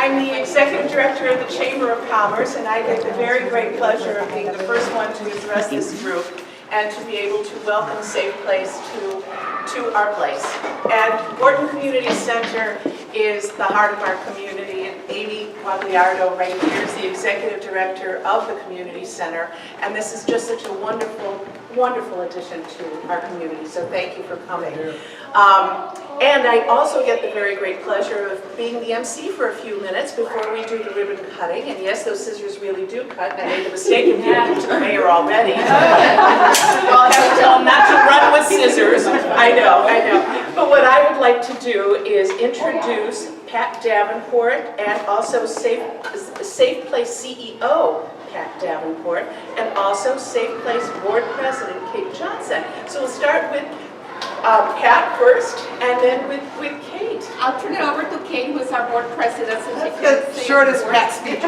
I'm the Executive Director of the Chamber of Commerce, and I get the very great pleasure of being the first one to address this group and to be able to welcome Safe Place to our place. And Gorton Community Center is the heart of our community, and Amy Quagliardo right here is the Executive Director of the Community Center, and this is just such a wonderful, wonderful addition to our community, so thank you for coming. And I also get the very great pleasure of being the MC for a few minutes before we do the ribbon cutting. And yes, those scissors really do cut. And I made the mistake of giving them to the mayor already. I'll have to tell him not to run with scissors. I know. But what I would like to do is introduce Pat Davenport and also Safe Place CEO Pat Davenport and also Safe Place Board President Kate Johnson. So we'll start with Pat first, and then with Kate. I'll turn it over to Kate, who is our board president. So That's the shortest Pat speech.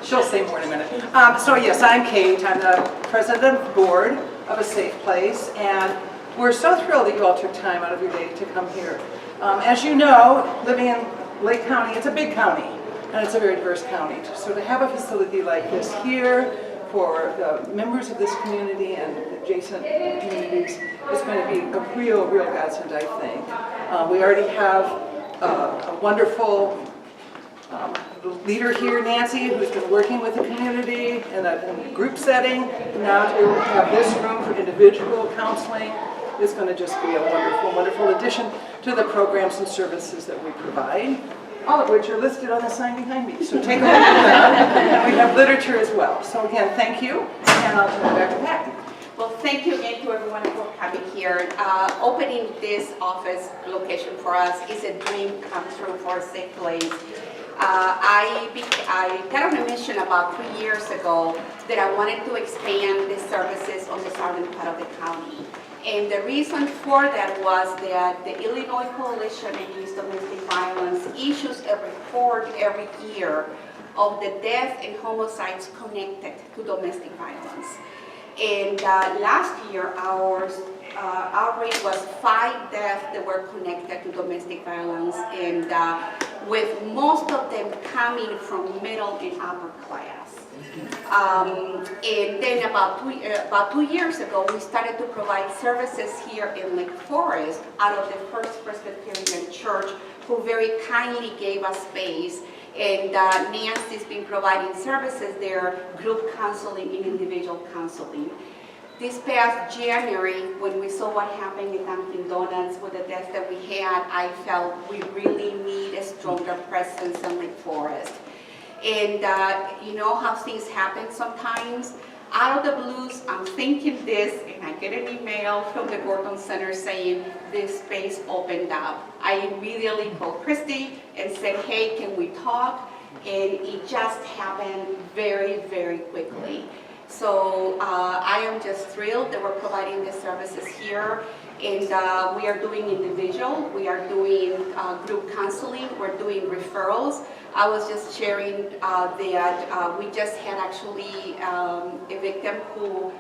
She'll say more in a minute. So yes, I'm Kate. I'm the president of the board of A Safe Place, and we're so thrilled that you all took time out of your day to come here. As you know, living in Lake County, it's a big county, and it's a very diverse county. So to have a facility like this here, for the members of this community and adjacent communities is going to be a real godsend, I think. We already have a wonderful leader here, Nancy, who's been working with the community in a group setting. Now to have this room for individual counseling is going to just be a wonderful addition to the programs and services that we provide, all of which are listed on the sign behind me. So take a look at that. And we have literature as well. So again, thank you, and I'll turn it back to Pat. Well, thank you again to everyone for coming here. Opening this office location for us is a dream come true for a Safe Place. I got on a mission about 3 years ago that I wanted to expand the services on the southern part of the county. And the reason for that was that the Illinois Coalition Against Domestic Violence issues a report every year of the deaths and homicides connected to domestic violence. And last year, our rate was 5 deaths that were connected to domestic violence, and with most of them coming from middle and upper class. And then about 2 years ago, we started to provide services here in Lake Forest out of the First Presbyterian Church, who very kindly gave us space. And Nancy's been providing services there, group counseling and individual counseling. This past January, when we saw what happened in Dunkin' Donuts with the deaths that we had, I felt we really need a stronger presence in Lake Forest. And you know how things happen sometimes. Out of the blues, I'm thinking this, and I get an email from the Gorton Center saying this space opened up. I immediately called Christy and said, hey, can we talk? And it just happened very quickly. So I am just thrilled that we're providing the services here. And we are doing individual, we are doing group counseling, we're doing referrals. I was just sharing that we just had actually a victim who,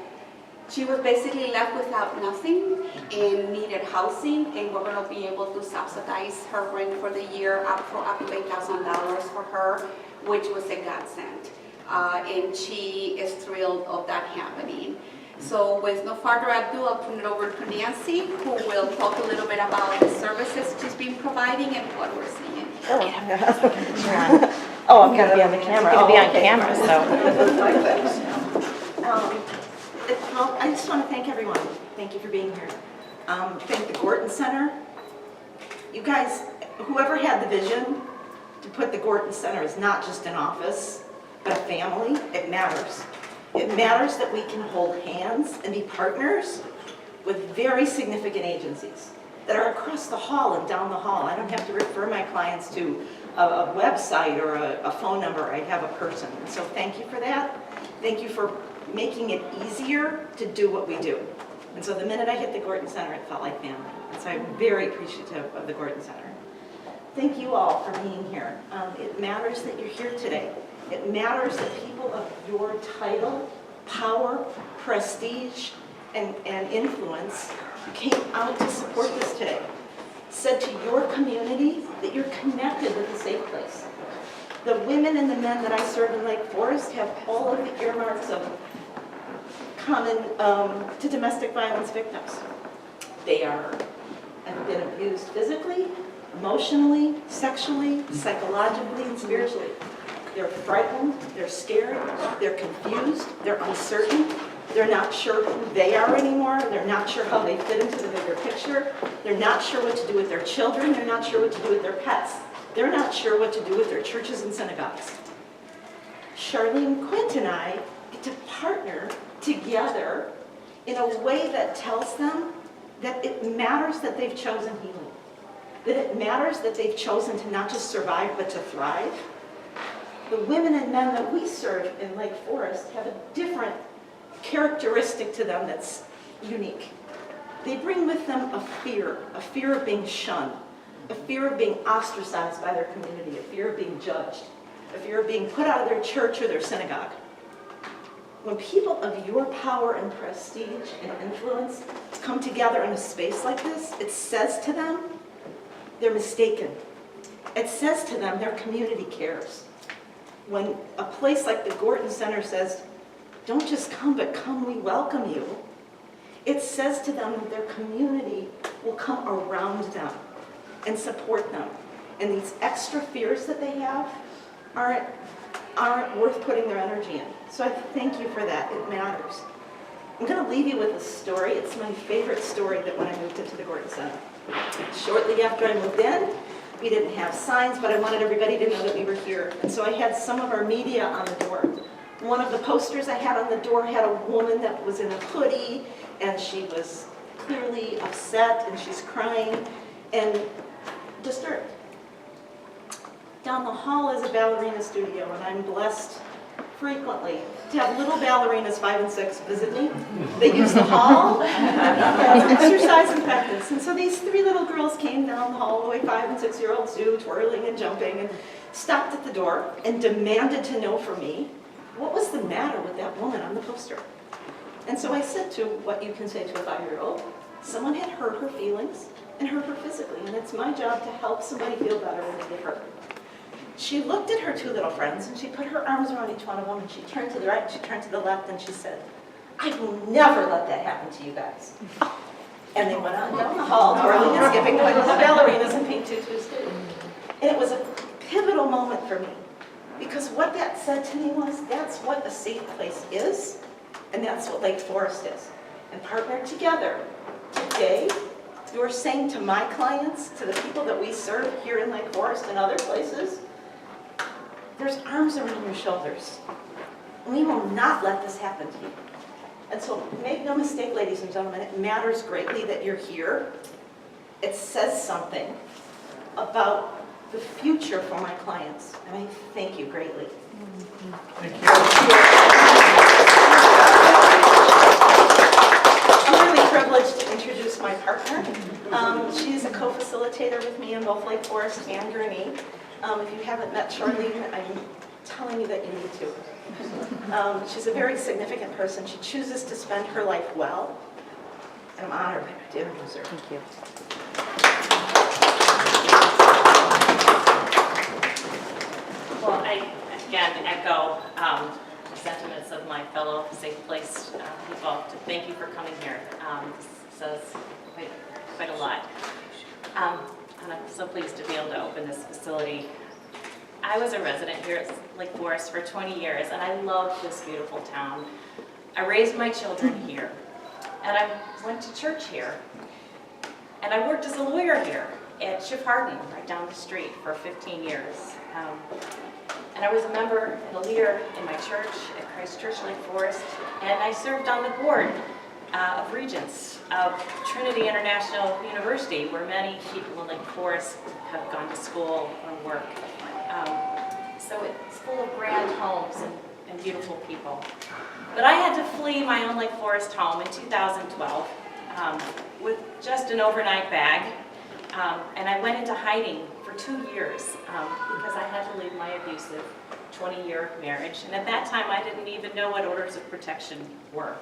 she was basically left without nothing and needed housing, and we're going to be able to subsidize her rent for the year up to $8,000 for her, which was a godsend. And she is thrilled of that happening. So with no further ado, I'll turn it over to Nancy, who will talk a little bit about the services she's been providing and what we're seeing. Oh, I'm going to be on the camera. I'll be on camera, so. Well, I just want to thank everyone. Thank you for being here. Thank the Gorton Center. You guys, whoever had the vision to put the Gorton Center as not just an office, but a family, it matters. It matters that we can hold hands and be partners with very significant agencies that are across the hall and down the hall. I don't have to refer my clients to a website or a phone number. I have a person. So thank you for that. Thank you for making it easier to do what we do. And so the minute I hit the Gorton Center, it felt like family. And so I'm very appreciative of the Gorton Center. Thank you all for being here. It matters that you're here today. It matters that people of your title, power, prestige, and influence came out to support this today. said to your community that you're connected with a safe place. The women and the men that I serve in Lake Forest have all of the earmarks of common to domestic violence victims. They have been abused physically, emotionally, sexually, psychologically, and spiritually. They're frightened, they're scared, they're confused, they're uncertain, they're not sure who they are anymore, they're not sure how they fit into the bigger picture, they're not sure what to do with their children, they're not sure what to do with their pets, they're not sure what to do with their churches and synagogues. Charlene Quint and I get to partner together in a way that tells them that it matters that they've chosen healing, that it matters that they've chosen to not just survive but to thrive. The women and men that we serve in Lake Forest have a different characteristic to them that's unique. They bring with them a fear of being shunned, a fear of being ostracized by their community, a fear of being judged, a fear of being put out of their church or their synagogue. When people of your power and prestige and influence come together in a space like this, it says to them they're mistaken. It says to them their community cares. When a place like the Gorton Center says, don't just come, but come, we welcome you, it says to them that their community will come around them and support them. And these extra fears that they have aren't worth putting their energy in. So I thank you for that. It matters. I'm going to leave you with a story. It's my favorite story that when I moved into the Gorton Center. Shortly after I moved in, we didn't have signs, but I wanted everybody to know that we were here. And so I had some of our media on the door. One of the posters I had on the door had a woman that was in a hoodie, and she was clearly upset, and she's crying and disturbed. Down the hall is a ballerina studio, and I'm blessed frequently to have little ballerinas 5 and 6 visit me. They use the hall as exercise and practice. And so these 3 little girls came down the hallway, 5 and 6-year-olds do, twirling and jumping, and stopped at the door and demanded to know from me what was the matter with that woman on the poster. And so I said to what you can say to a 5-year-old, someone had hurt her feelings and hurt her physically, and it's my job to help somebody feel better when they get hurt. She looked at her 2 little friends, and she put her arms around each one of them, and she turned to the right, she turned to the left, and she said, I will never let that happen to you guys. And they went on down the hall, twirling and skipping like little ballerinas in pink tutus do. And it was a pivotal moment for me, because what that said to me was, that's what a safe place is, and that's what Lake Forest is. And partnered together, today, you're saying to my clients, to the people that we serve here in Lake Forest and other places, there's arms around your shoulders. We will not let this happen to you. And so make no mistake, ladies and gentlemen, it matters greatly that you're here. It says something about the future for my clients, and I thank you greatly. Thank you. I'm really privileged to introduce my partner. She's a co-facilitator with me in both Lake Forest and Gurnee. If you haven't met Charlene, I'm telling you that you need to. She's a very significant person. She chooses to spend her life well, and I'm honored to introduce her. Thank you. Well, I again echo the sentiments of my fellow Safe Place people to thank you for coming here. This says quite a lot. And I'm so pleased to be able to open this facility. I was a resident here at Lake Forest for 20 years, and I love this beautiful town. I raised my children here, and I went to church here, and I worked as a lawyer here at Schiff Hardin, right down the street, for 15 years. And I was a member and a leader in my church at Christ Church Lake Forest, and I served on the board of Regents of Trinity International University, where many people in Lake Forest have gone to school or work. So it's full of grand homes and beautiful people. But I had to flee my own Lake Forest home in 2012 with just an overnight bag, and I went into hiding for 2 years because I had to leave my abusive 20-year marriage, and at that time I didn't even know what orders of protection were.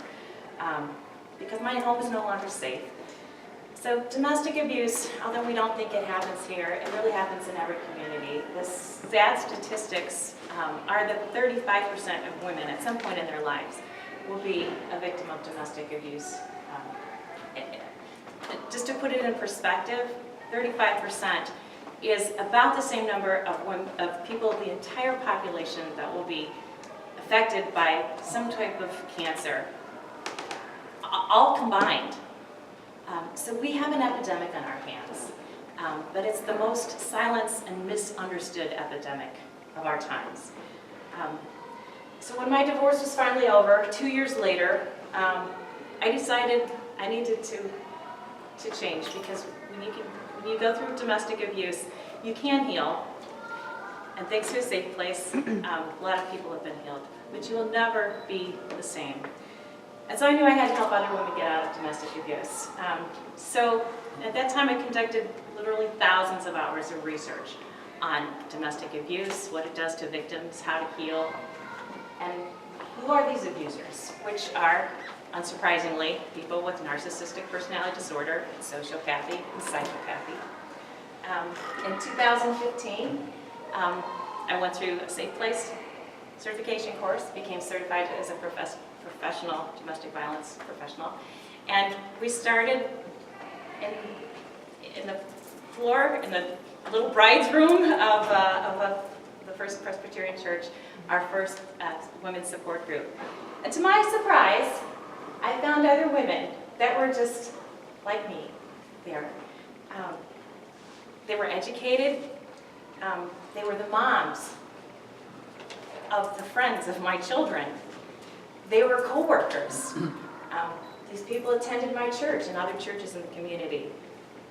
Because my home is no longer safe. So domestic abuse, although we don't think it happens here, it really happens in every community. The sad statistics are that 35% of women at some point in their lives will be a victim of domestic abuse. Just to put it in perspective, 35% is about the same number of people, the entire population that will be affected by some type of cancer, all combined. So we have an epidemic on our hands, but it's the most silenced and misunderstood epidemic of our times. So when my divorce was finally over, 2 years later, I decided I needed to change, because when you go through domestic abuse, you can heal, and thanks to a safe place, a lot of people have been healed, but you will never be the same. And so I knew I had to help other women get out of domestic abuse. So at that time, I conducted literally thousands of hours of research on domestic abuse, what it does to victims, how to heal, and who are these abusers, which are, unsurprisingly, people with narcissistic personality disorder, sociopathy, and psychopathy. In 2015, I went through a Safe Place certification course, became certified as a professional domestic violence professional, and we started in the floor, in the little bride's room of the First Presbyterian Church, our first women's support group. And to my surprise, I found other women that were just like me there. They were educated. They were the moms of the friends of my children. They were co-workers. These people attended my church and other churches in the community.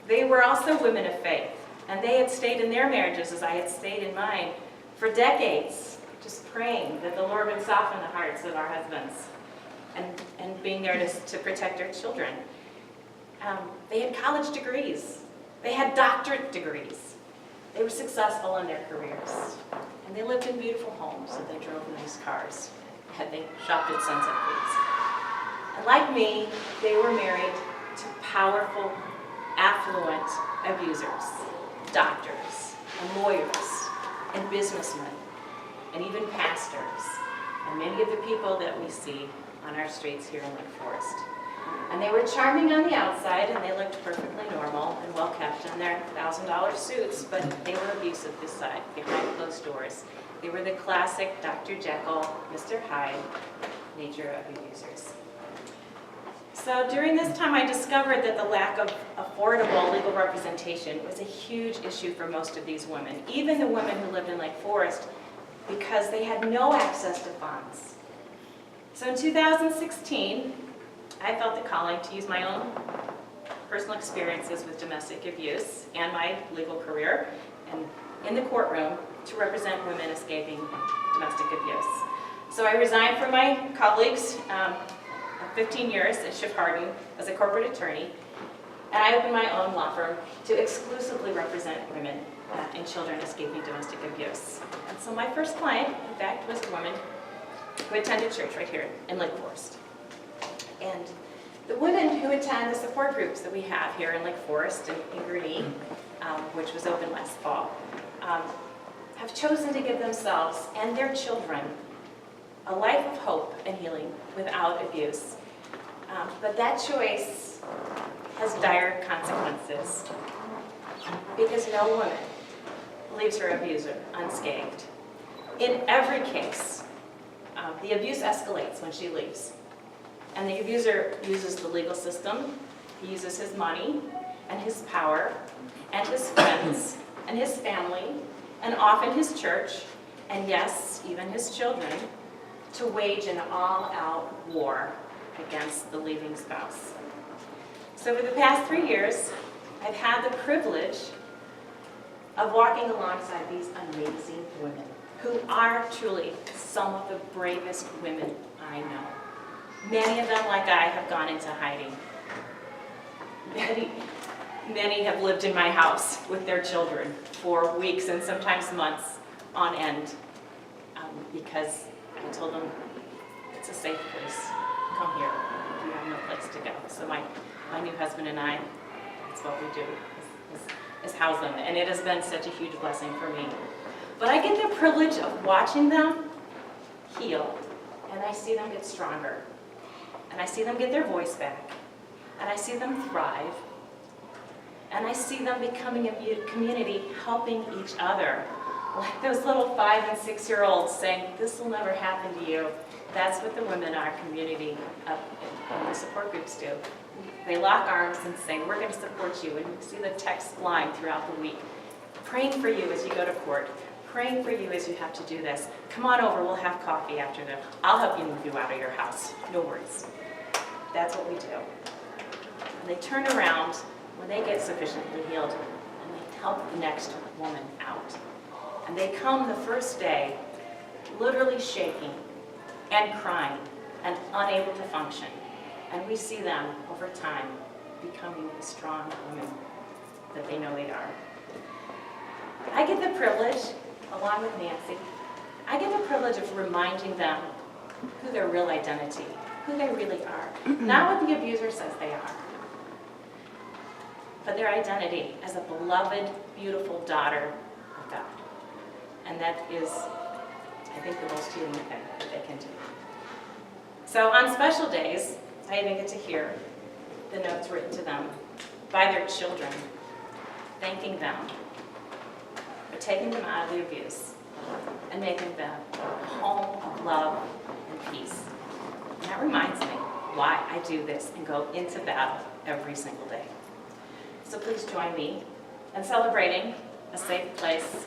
They were also women of faith, and they had stayed in their marriages as I had stayed in mine for decades, just praying that the Lord would soften the hearts of our husbands and being there to protect our children. They had college degrees. They had doctorate degrees. They were successful in their careers. And they lived in beautiful homes, and they drove nice cars. And they shopped at Sunset Foods. And like me, they were married to powerful, affluent abusers, doctors, and lawyers, and businessmen, and even pastors, and many of the people that we see on our streets here in Lake Forest. And they were charming on the outside, and they looked perfectly normal and well kept in their $1,000 suits, but they were abusive inside, behind closed doors. They were the classic Dr. Jekyll, Mr. Hyde nature of abusers. So during this time, I discovered that the lack of affordable legal representation was a huge issue for most of these women, even the women who lived in Lake Forest, because they had no access to funds. So in 2016, I felt the calling to use my own personal experiences with domestic abuse and my legal career and in the courtroom to represent women escaping domestic abuse. So I resigned from my colleagues of 15 years at Schiff Hardin as a corporate attorney, and I opened my own law firm to exclusively represent women and children escaping domestic abuse. And so my first client, in fact, was a woman who attended church right here in Lake Forest. And the women who attend the support groups that we have here in Lake Forest and in Gurnee, which was open last fall, have chosen to give themselves and their children a life of hope and healing without abuse. But that choice has dire consequences because no woman leaves her abuser unscathed. In every case, the abuse escalates when she leaves. And the abuser uses the legal system, he uses his money and his power and his friends and his family and often his church and yes, even his children to wage an all-out war against the leaving spouse. So for the past 3 years, I've had the privilege of walking alongside these amazing women who are truly some of the bravest women I know. Many of them, like I, have gone into hiding. Many have lived in my house with their children for weeks and sometimes months on end because I told them, it's a safe place. Come here. You have no place to go. So my new husband and I That's what we do, is house them. And it has been such a huge blessing for me. But I get the privilege of watching them heal, and I see them get stronger, and I see them get their voice back, and I see them thrive, and I see them becoming a community helping each other. Like those little 5- and 6-year-olds saying, this will never happen to you. That's what the women in our community in the support groups do. They lock arms and say, we're going to support you, and you see the texts flying throughout the week, praying for you as you go to court, praying for you as you have to do this. Come on over, we'll have coffee after this. I'll help you move you out of your house. No worries. That's what we do. And they turn around when they get sufficiently healed, and they help the next woman out. And they come the first day, literally shaking and crying and unable to function. And we see them over time becoming the strong women that they know they are. I get the privilege, along with Nancy, I get the privilege of reminding them who their real identity, who they really are. Not what the abuser says they are, but their identity as a beloved, beautiful daughter of God. And that is, I think, the most healing thing that they can do. So on special days, I even get to hear the notes written to them by their children, thanking them for taking them out of the abuse and making them a home of love and peace. And that reminds me why I do this and go into battle every single day. So please join me in celebrating a safe place,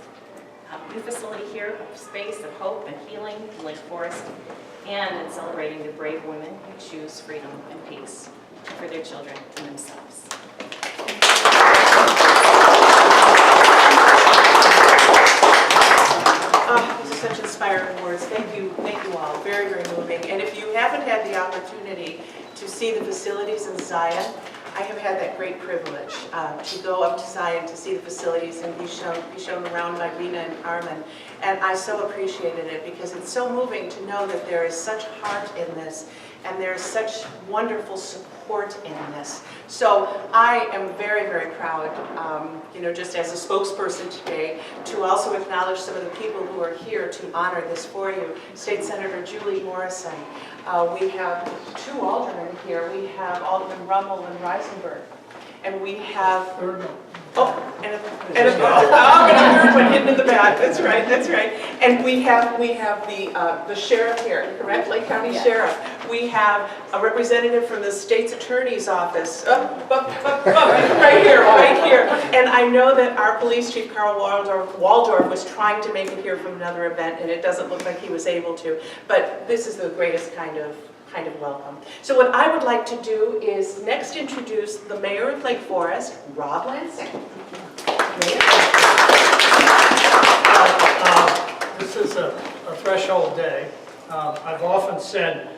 a new facility here, a space of hope and healing in Lake Forest, and in celebrating the brave women who choose freedom and peace for their children and themselves. These are such inspiring words. Thank you all. Very, very moving. And if you haven't had the opportunity to see the facilities in Zion, I have had that great privilege to go up to Zion to see the facilities and be shown around by Rena and Carmen. And I so appreciated it because it's so moving to know that there is such heart in this and there's such wonderful support in this. So I am very, very proud, just as a spokesperson today, to also acknowledge some of the people who are here to honor this for you. State Senator Julie Morrison. We have 2 aldermen here. We have Alderman Rummel and Reisenberg. And we have... and a third one hidden in the back. That's right, that's right. And we have the sheriff here, correct? Lake County Sheriff. We have a representative from the state's attorney's office. Right here. And I know that our police chief, Carl Waldorf, was trying to make it here from another event, and it doesn't look like he was able to. But this is the greatest kind of welcome. So what I would like to do is next introduce the mayor of Lake Forest, Rob Lansing. This is a threshold day. I've often said,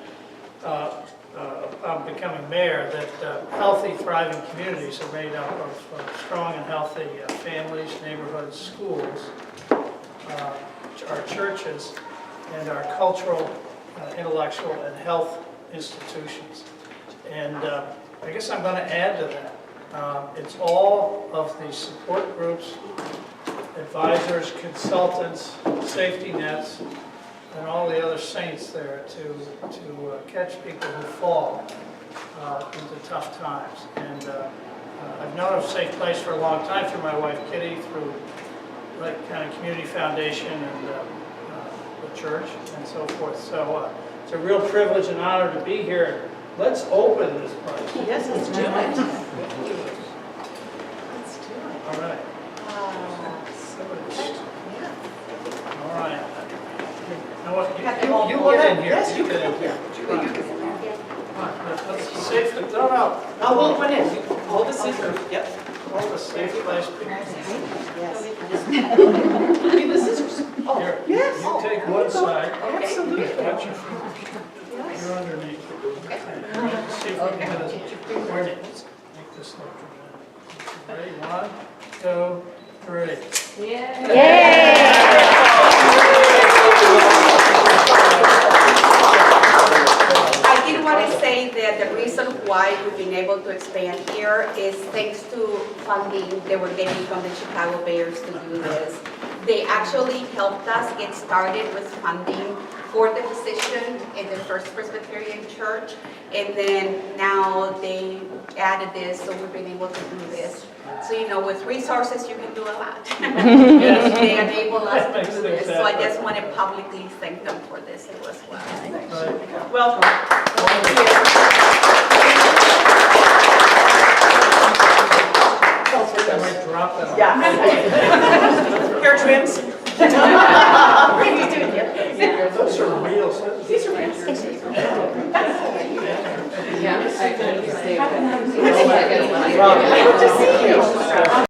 upon becoming mayor, that healthy, thriving communities are made up of strong and healthy families, neighborhoods, schools, our churches, and our cultural, intellectual, and health institutions. And I guess I'm going to add to that. It's all of the support groups, advisors, consultants, safety nets, and all the other saints there to catch people who fall into tough times. And I've known of Safe Place for a long time through my wife Kitty, through Lake County Community Foundation and the church and so forth. So it's a real privilege and honor to be here. Let's open this place. Yes, let's do it. Let's do it. All right. All right. Now what? You get in here. Yes, you get in here. Come on, let's safely. No. I'll hold one in. You hold the scissors. Yep. Hold the safe place. Yes. Need the scissors. Oh, Here, yes. you take one side. Absolutely. Watch your feet. You're underneath. See if we can get this. Make this look good. Ready? 1, 2, 3. I did want to say that the reason why we've been able to expand here is thanks to funding they were getting from the Chicago Bears to do this. They actually helped us get started with funding for the position in the First Presbyterian Church, and then now they added this, so we've been able to do this. So, you know, with resources, you can do a lot. They enable us to do this, so I just want to publicly thank them for this too as well. Right. Welcome. I might drop that. Yeah. Hair trims. Those are real. These are real. Yeah, I can stay with it. Good to see you.